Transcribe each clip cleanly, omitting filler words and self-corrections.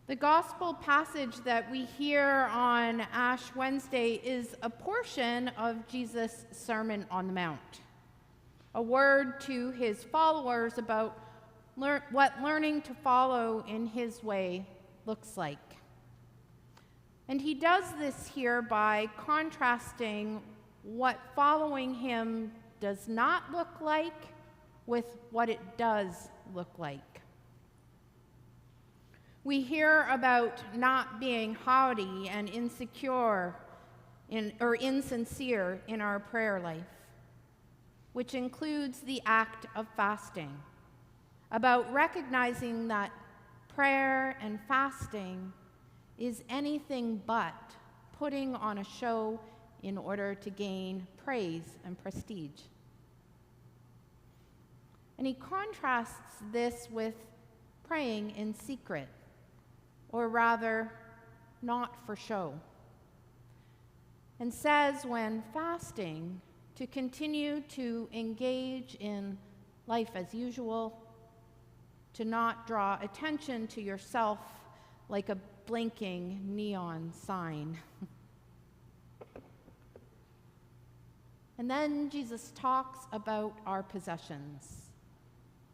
The gospel passage that we hear on Ash Wednesday is a portion of Jesus' Sermon on the Mount, a word to his followers about what learning to follow in his way looks like. And he does this here by contrasting what following him does not look like with what it does look like. We hear about not being haughty and insecure or insincere in our prayer life, which includes the act of fasting, about recognizing that prayer and fasting is anything but putting on a show in order to gain praise and prestige. And he contrasts this with praying in secret, or rather, not for show, and says when fasting to continue to engage in life as usual, to not draw attention to yourself like a blinking neon sign. And then Jesus talks about our possessions,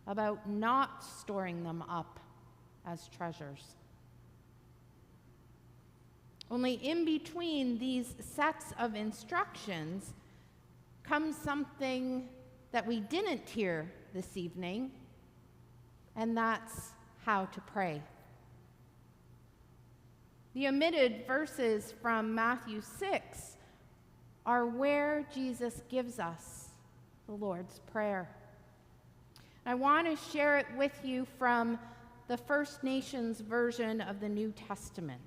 about not storing them up as treasures. Only in between these sets of instructions comes something that we didn't hear this evening, and that's how to pray. The omitted verses from Matthew 6 are where Jesus gives us the Lord's Prayer. I want to share it with you from the First Nations version of the New Testament.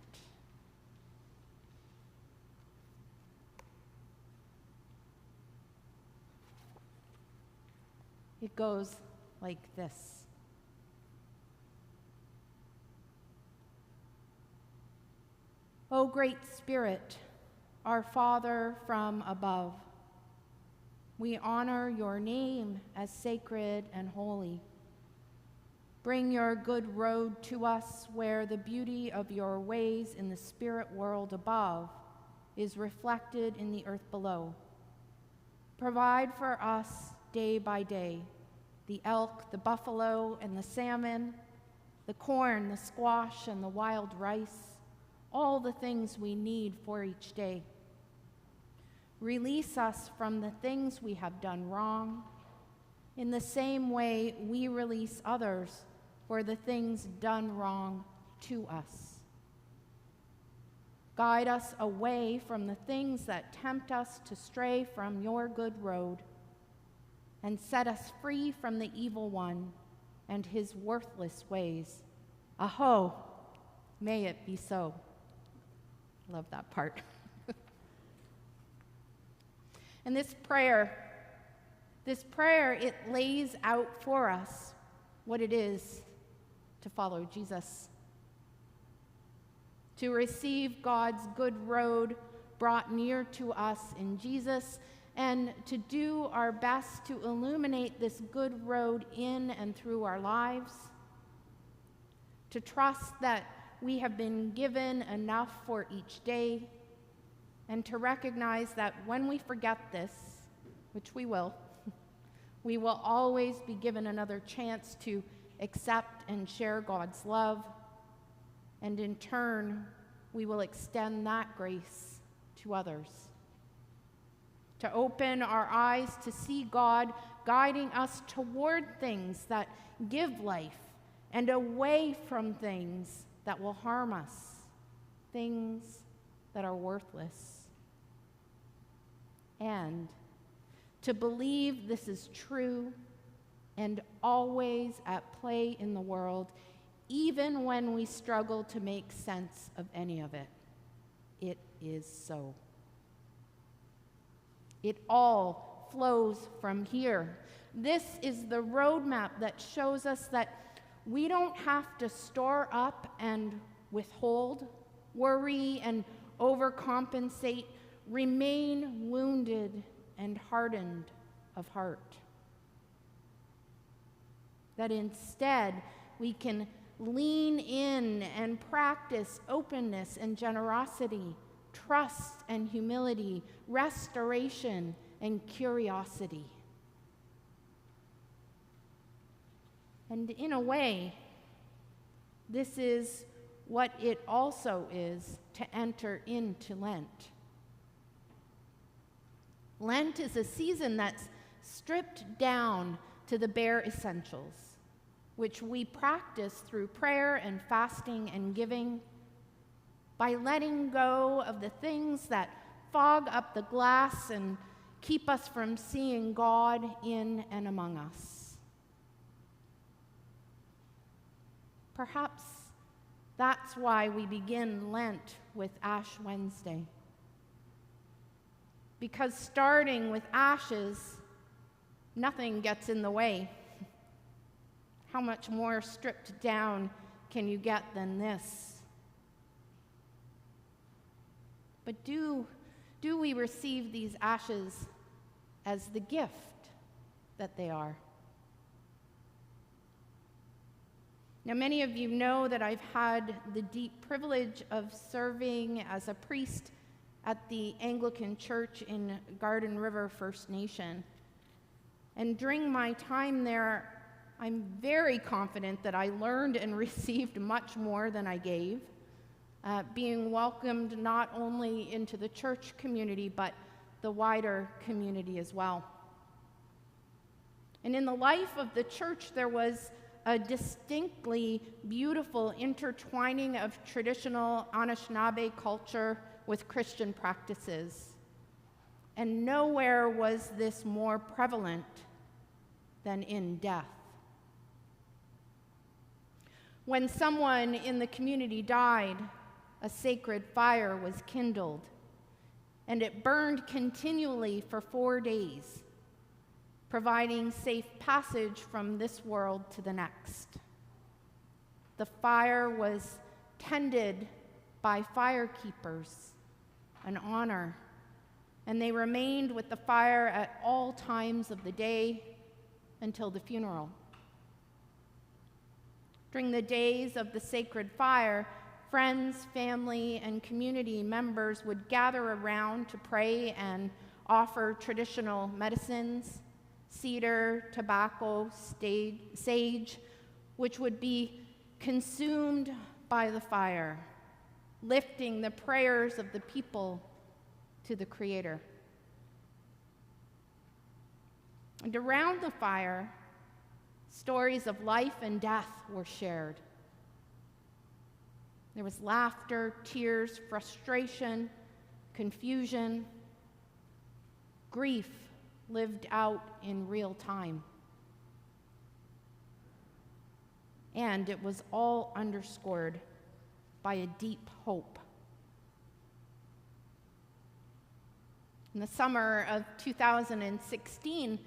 It goes like this. O great Spirit, our Father from above, we honor your name as sacred and holy. Bring your good road to us where the beauty of your ways in the spirit world above is reflected in the earth below. Provide for us day by day the elk, the buffalo, and the salmon, the corn, the squash, and the wild rice, all the things we need for each day. Release us from the things we have done wrong. In the same way, we release others for the things done wrong to us. Guide us away from the things that tempt us to stray from your good road, and set us free from the evil one and his worthless ways. Aho, may it be so. Love that part. And this prayer, it lays out for us what it is to follow Jesus, to receive God's good road brought near to us in Jesus, and to do our best to illuminate this good road in and through our lives, to trust that we have been given enough for each day, and to recognize that when we forget this, which we will always be given another chance to accept and share God's love, and in turn, we will extend that grace to others. To open our eyes to see God guiding us toward things that give life and away from things that will harm us, things that are worthless. And to believe this is true and always at play in the world, even when we struggle to make sense of any of it. It is so. It all flows from here. This is the roadmap that shows us that we don't have to store up and withhold, worry and overcompensate, remain wounded and hardened of heart. That instead we can lean in and practice openness and generosity, trust and humility, restoration and curiosity. And in a way, this is what it also is to enter into Lent. Lent is a season that's stripped down to the bare essentials, which we practice through prayer and fasting and giving, by letting go of the things that fog up the glass and keep us from seeing God in and among us. Perhaps that's why we begin Lent with Ash Wednesday. Because starting with ashes, nothing gets in the way. How much more stripped down can you get than this? But do we receive these ashes as the gift that they are? Now, many of you know that I've had the deep privilege of serving as a priest at the Anglican Church in Garden River First Nation. And during my time there, I'm very confident that I learned and received much more than I gave, being welcomed not only into the church community, but the wider community as well. And in the life of the church, there was a distinctly beautiful intertwining of traditional Anishinaabe culture with Christian practices. And nowhere was this more prevalent than in death. When someone in the community died, a sacred fire was kindled, and it burned continually for 4 days, providing safe passage from this world to the next. The fire was tended by firekeepers, an honor, and they remained with the fire at all times of the day until the funeral. During the days of the sacred fire, friends, family, and community members would gather around to pray and offer traditional medicines, cedar, tobacco, sage, which would be consumed by the fire, lifting the prayers of the people to the Creator. And around the fire, stories of life and death were shared. There was laughter, tears, frustration, confusion, grief lived out in real time. And it was all underscored by a deep hope. In the summer of 2016,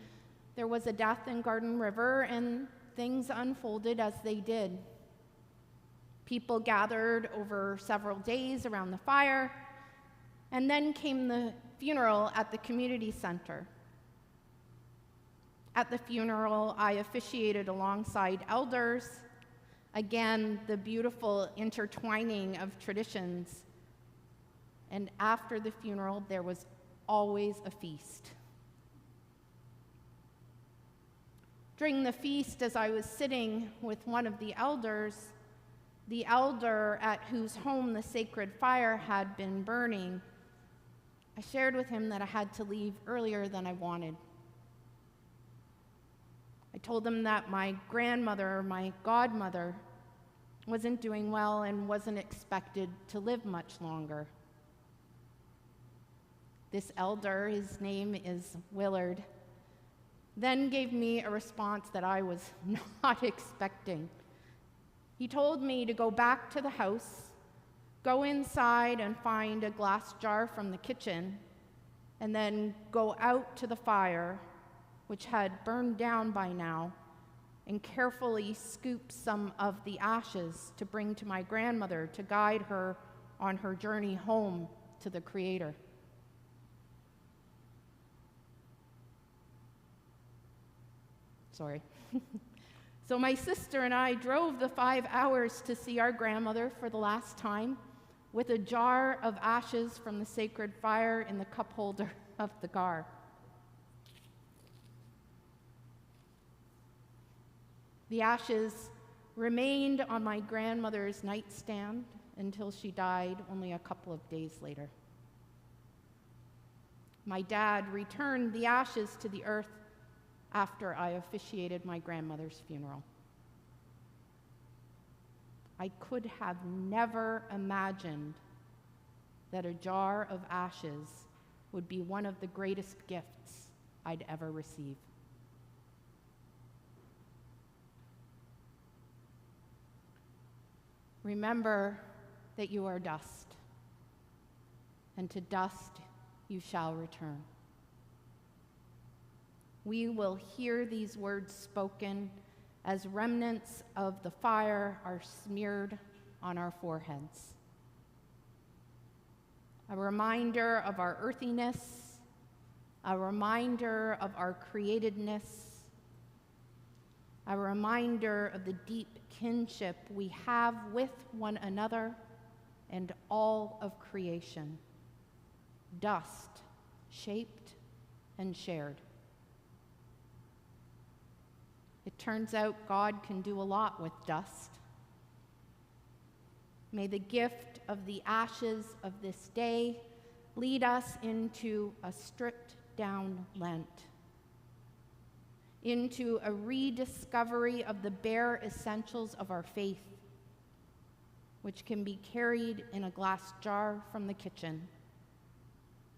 there was a death in Garden River, and things unfolded as they did. People gathered over several days around the fire, and then came the funeral at the community center. At the funeral, I officiated alongside elders. Again, the beautiful intertwining of traditions. And after the funeral, there was always a feast. During the feast, as I was sitting with one of the elders, the elder at whose home the sacred fire had been burning, I shared with him that I had to leave earlier than I wanted. I told him that my grandmother, my godmother, wasn't doing well and wasn't expected to live much longer. This elder, his name is Willard, then gave me a response that I was not expecting. He told me to go back to the house, go inside and find a glass jar from the kitchen, and then go out to the fire, which had burned down by now, and carefully scoop some of the ashes to bring to my grandmother to guide her on her journey home to the Creator. Sorry. So my sister and I drove the 5 hours to see our grandmother for the last time with a jar of ashes from the sacred fire in the cup holder of the car. The ashes remained on my grandmother's nightstand until she died only a couple of days later. My dad returned the ashes to the earth after I officiated my grandmother's funeral. I could have never imagined that a jar of ashes would be one of the greatest gifts I'd ever receive. Remember that you are dust, and to dust you shall return. We will hear these words spoken as remnants of the fire are smeared on our foreheads. A reminder of our earthiness, a reminder of our createdness, a reminder of the deep kinship we have with one another and all of creation. Dust, shaped and shared. It turns out God can do a lot with dust. May the gift of the ashes of this day lead us into a stripped down Lent, into a rediscovery of the bare essentials of our faith, which can be carried in a glass jar from the kitchen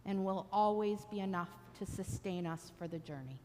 and will always be enough to sustain us for the journey.